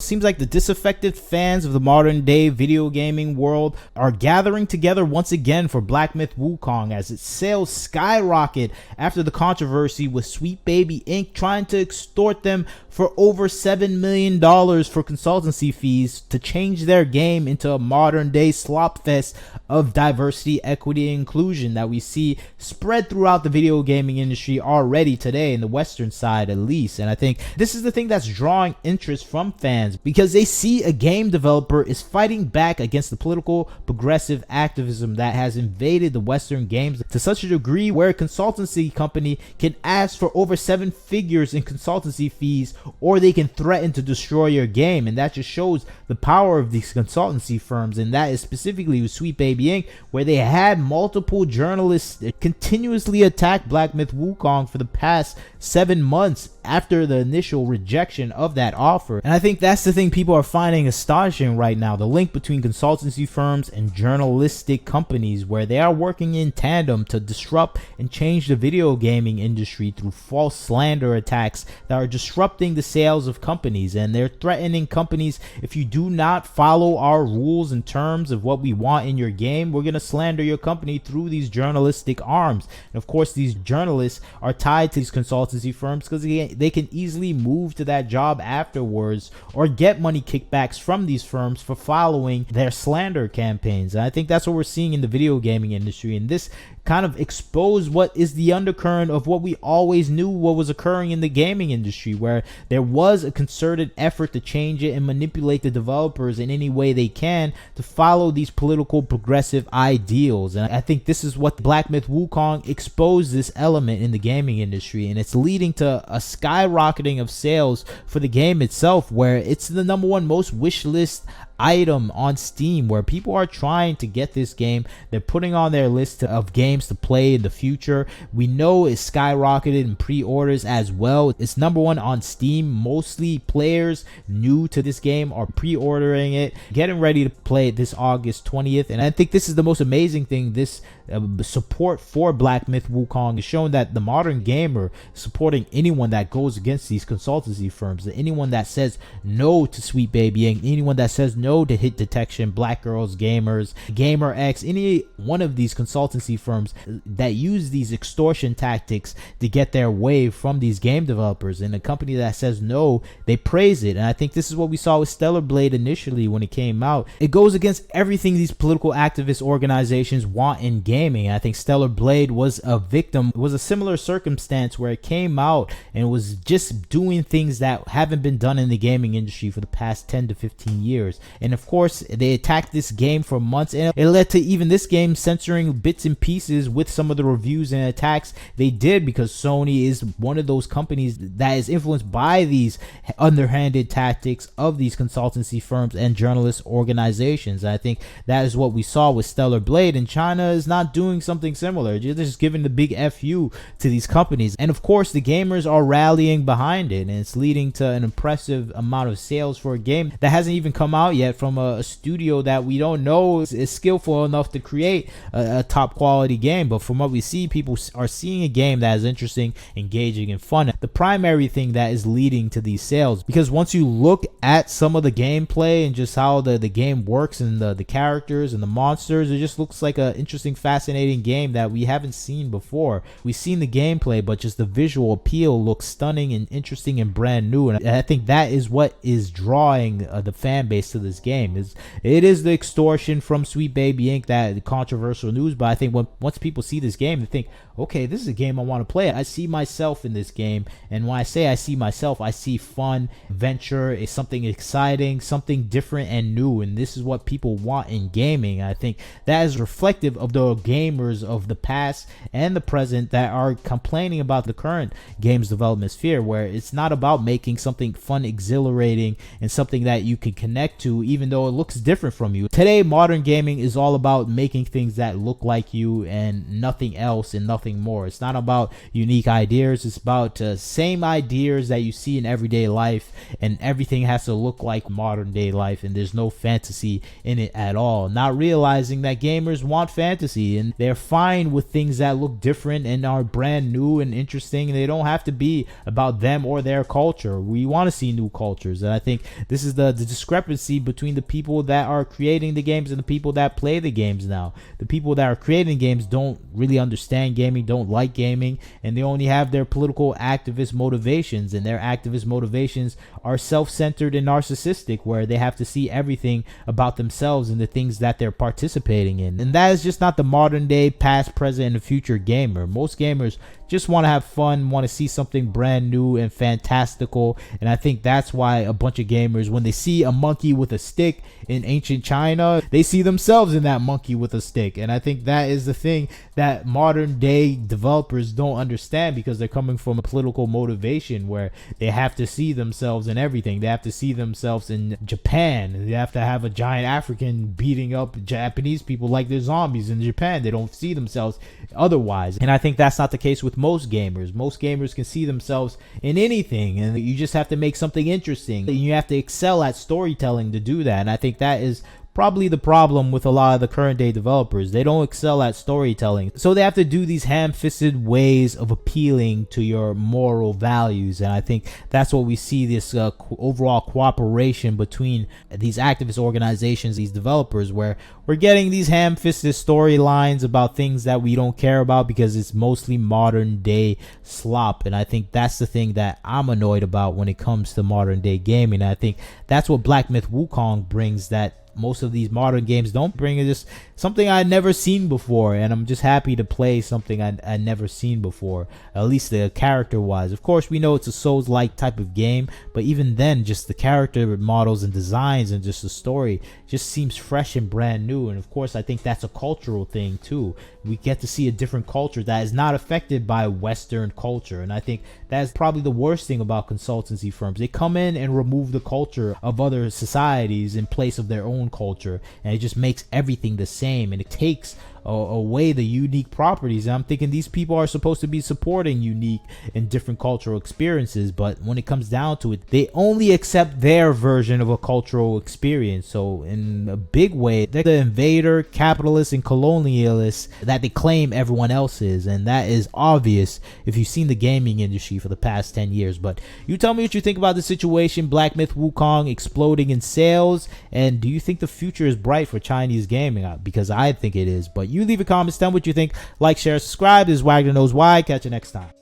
Seems like the disaffected fans of the modern day video gaming world are gathering together once again for Black Myth Wukong as its sales skyrocket after the controversy with Sweetbaby Inc. trying to extort them for over $7 million for consultancy fees to change their game into a modern day slop fest of diversity, equity, and inclusion that we see spread throughout the video gaming industry already today, in the Western side at least. And I think this is the thing that's drawing interest from fans, because they see a game developer is fighting back against the political progressive activism that has invaded the Western games to such a degree where a consultancy company can ask for over 7 figures in consultancy fees, or they can threaten to destroy your game. And that just shows the power of these consultancy firms, and that is specifically with Sweetbaby Inc., where they had multiple journalists continuously attack Black Myth Wukong for the past 7 months after the initial rejection of that offer. And I think that's the thing people are finding astonishing right now, the link between consultancy firms and journalistic companies, where they are working in tandem to disrupt and change the video gaming industry through false slander attacks that are disrupting the sales of companies. And they're threatening companies, if you do not follow our rules and terms of what we want in your game, we're going to slander your company through these journalistic arms. And of course, these journalists are tied to these consultancy firms because they can easily move to that job afterwards or get money kickbacks from these firms for following their slander campaigns. And I think that's what we're seeing in the video gaming industry, and this kind of exposed what is the undercurrent of what we always knew what was occurring in the gaming industry, where there was a concerted effort to change it and manipulate the developers in any way they can to follow these political progressive ideals. And I think this is what Black Myth Wukong exposed, this element in the gaming industry, and it's leading to a skyrocketing of sales for the game itself, where it's the #1 most wish list item on Steam, where people are trying to get this game. They're putting on their list of games to play in the future. We know it's skyrocketed in pre-orders as well. It's #1 on Steam. Mostly players new to this game are pre-ordering it, getting ready to play it this August 20th. And I think this is the most amazing thing. This support for Black Myth Wukong is showing that the modern gamer is supporting anyone that goes against these consultancy firms, anyone that says no to Sweetbaby Inc., anyone that says no to Hit Detection, Black Girls Gamers, GamerX, any one of these consultancy firms that use these extortion tactics to get their way from these game developers. And a company that says no, they praise it. And I think this is what we saw with Stellar Blade initially when it came out. It goes against everything these political activist organizations want in gaming. I think Stellar Blade was a victim. It was a similar circumstance where it came out and it was just doing things that haven't been done in the gaming industry for the past 10 to 15 years. And of course, they attacked this game for months, and it led to even this game censoring bits and pieces with some of the reviews and attacks they did, because Sony is one of those companies that is influenced by these underhanded tactics of these consultancy firms and journalist organizations. And I think that is what we saw with Stellar Blade, and China is not doing something similar. They're just giving the big FU to these companies. And of course, the gamers are rallying behind it, and it's leading to an impressive amount of sales for a game that hasn't even come out yet from a studio that we don't know is skillful enough to create a top quality game. But from what we see, people are seeing a game that is interesting, engaging, and fun. The primary thing that is leading to these sales, because once you look at some of the gameplay and just how the game works and the characters and the monsters, it just looks like an interesting, fascinating game that we haven't seen before. We've seen the gameplay, but just the visual appeal looks stunning and interesting and brand new. And I think that is what is drawing the fan base to this game. It is the extortion from Sweetbaby Inc., that controversial news. But I think once people see this game, they think, okay, this is a game I want to play. I see myself in this game. And when I say I see myself, I see fun, adventure, is something exciting, something different and new. And this is what people want in gaming. I think that is reflective of the gamers of the past and the present that are complaining about the current games development sphere, where it's not about making something fun, exhilarating, and something that you can connect to, even though it looks different from you. Today, modern gaming is all about making things that look like you and nothing else and nothing more. It's not about unique ideas. It's about same ideas that you see in everyday life, and everything has to look like modern day life, and there's no fantasy in it at all. Not realizing that gamers want fantasy. community, and they're fine with things that look different and are brand new and interesting, and they don't have to be about them or their culture. We want to see new cultures, and I think this is the discrepancy between the people that are creating the games and the people that play the games now. The people that are creating games don't really understand gaming, don't like gaming, and they only have their political activist motivations, and their activist motivations are self-centered and narcissistic, where they have to see everything about themselves and the things that they're participating in. And that is just not the modern day, past, present, and future gamer. Most gamers just want to have fun, want to see something brand new and fantastical, and I think that's why a bunch of gamers, when they see a monkey with a stick in ancient China, they see themselves in that monkey with a stick. And I think that is the thing that modern day developers don't understand, because they're coming from a political motivation where they have to see themselves in everything. They have to see themselves in Japan. They have to have a giant African beating up Japanese people like they're zombies in Japan. They don't see themselves otherwise, and I think that's not the case with most gamers. Most gamers can see themselves in anything, and you just have to make something interesting. You have to excel at storytelling to do that, and I think that is probably the problem with a lot of the current day developers. They don't excel at storytelling, so they have to do these ham-fisted ways of appealing to your moral values. And I think that's what we see, this overall cooperation between these activist organizations, these developers, where we're getting these ham-fisted storylines about things that we don't care about because it's mostly modern day slop. And I think that's the thing that I'm annoyed about when it comes to modern day gaming. And I think that's what Black Myth Wukong brings, that most of these modern games don't bring. It just something I'd never seen before, and I'm just happy to play something I'd never seen before, at least the character wise. Of course, we know it's a Souls-like type of game, but even then, just the character models and designs and just the story just seems fresh and brand new. And of course, I think that's a cultural thing too. We get to see a different culture that is not affected by Western culture, and I think that's probably the worst thing about consultancy firms. They come in and remove the culture of other societies in place of their own culture, and it just makes everything the same, and it takes away the unique properties. And I'm thinking these people are supposed to be supporting unique and different cultural experiences, but when it comes down to it, they only accept their version of a cultural experience. So in a big way, they're the invader, capitalist, and colonialist that they claim everyone else is, and that is obvious if you've seen the gaming industry for the past 10 years. But you tell me what you think about the situation, Black Myth Wukong exploding in sales, and do you think the future is bright for Chinese gaming? Because I think it is. But you leave a comment, tell me what you think. Like, share, subscribe. This is Wagner Knows Why. Catch you next time.